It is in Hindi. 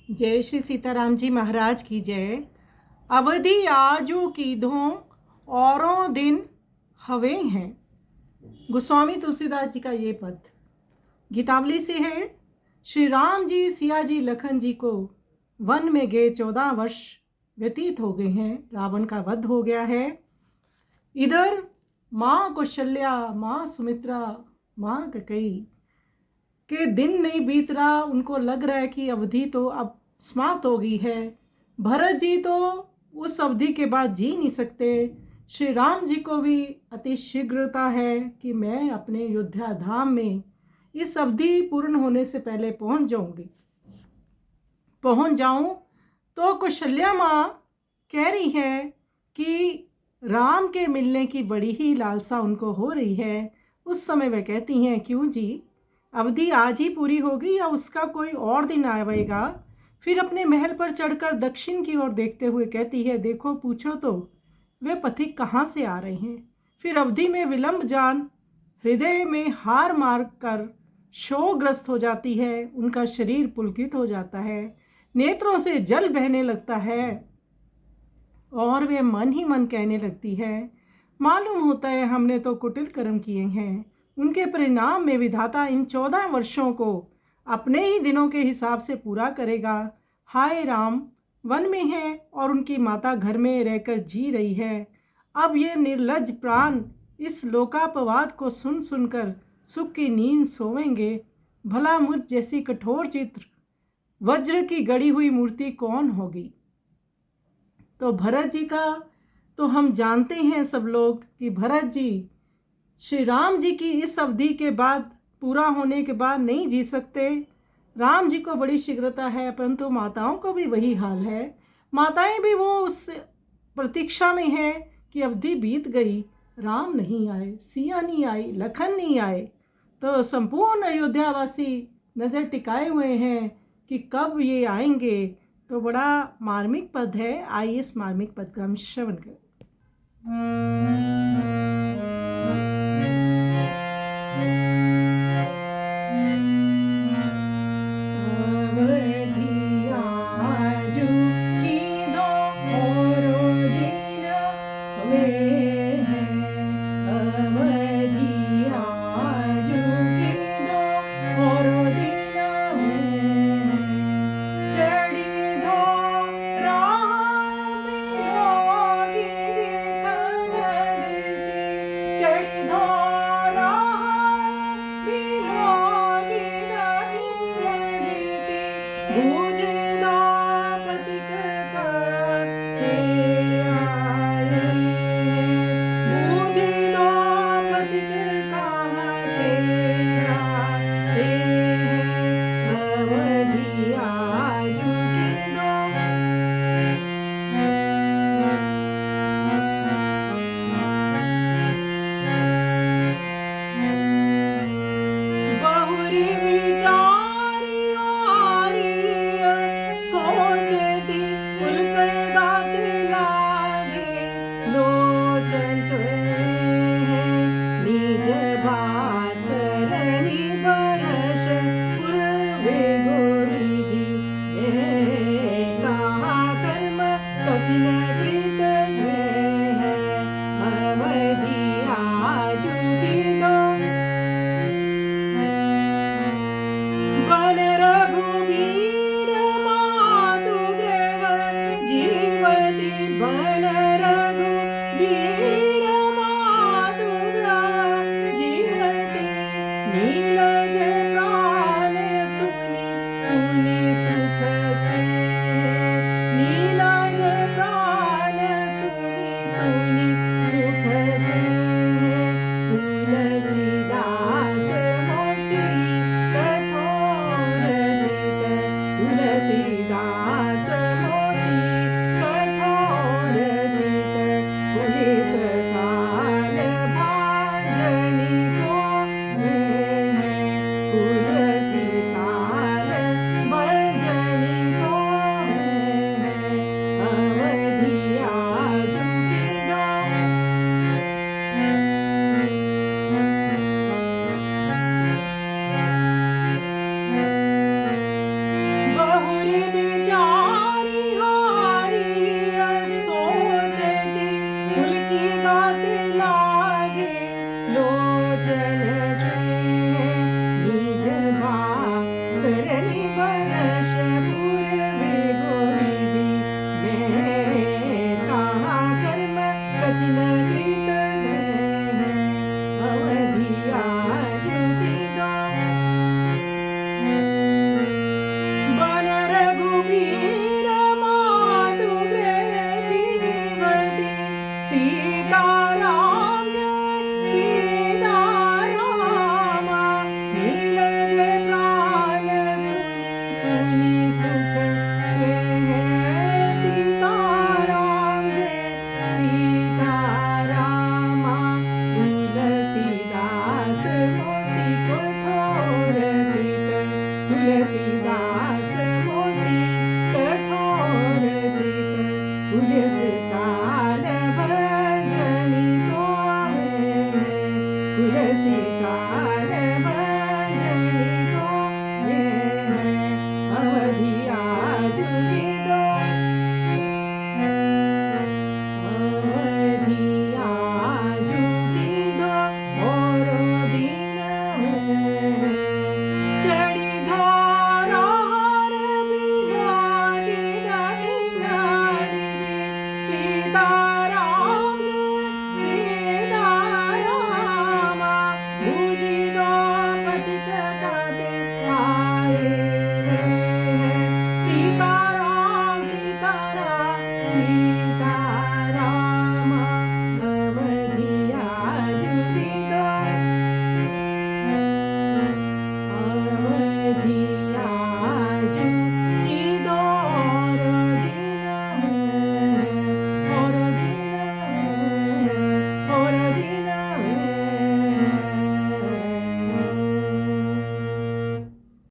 जय श्री सीताराम जी महाराज की जय। अवधि आजू की धों औरों दिन हवे हैं। गोस्वामी तुलसीदास जी का ये पद गीतावली से है। श्री राम जी सिया जी लखन जी को वन में गए 14 वर्ष व्यतीत हो गए हैं। रावण का वध हो गया है। इधर माँ कौशल्या, माँ सुमित्रा, माँ कैकेयी के दिन नहीं बीत रहा। उनको लग रहा है कि अवधि तो अब समाप्त हो गई है। भरत जी तो उस अवधि के बाद जी नहीं सकते। श्री राम जी को भी अति शीघ्रता है कि मैं अपने अयोध्या धाम में इस अवधि पूर्ण होने से पहले पहुंच जाऊं। तो कौशल्या माँ कह रही है कि राम के मिलने की बड़ी ही लालसा उनको हो रही है। उस समय वह कहती हैं, क्यों जी, अवधि आज ही पूरी होगी या उसका कोई और दिन आएगा। फिर अपने महल पर चढ़कर दक्षिण की ओर देखते हुए कहती है, देखो पूछो तो वे पथिक कहाँ से आ रहे हैं। फिर अवधि में विलंब जान हृदय में हार मार कर शोकग्रस्त हो जाती है। उनका शरीर पुलकित हो जाता है, नेत्रों से जल बहने लगता है और वे मन ही मन कहने लगती है, मालूम होता है हमने तो कुटिल कर्म किए हैं। उनके परिणाम में विधाता इन 14 वर्षों को अपने ही दिनों के हिसाब से पूरा करेगा। हाय राम वन में है और उनकी माता घर में रहकर जी रही है। अब ये निर्लज्ज प्राण इस लोकापवाद को सुन सुनकर सुख की नींद सोवेंगे। भला मुझ जैसी कठोर चित्र वज्र की गढ़ी हुई मूर्ति कौन होगी। तो भरत जी का तो हम जानते हैं सब लोग कि भरत जी श्री राम जी की इस अवधि के बाद पूरा होने के बाद नहीं जी सकते। राम जी को बड़ी शीघ्रता है, परंतु माताओं को भी वही हाल है। माताएं भी वो उस प्रतीक्षा में हैं कि अवधि बीत गई, राम नहीं आए, सिया नहीं आई, लखन नहीं आए। तो संपूर्ण अयोध्यावासी नज़र टिकाए हुए हैं कि कब ये आएंगे। तो बड़ा मार्मिक पद है। आइए इस मार्मिक पद का हम श्रवण करें। बहुरी पहली बरस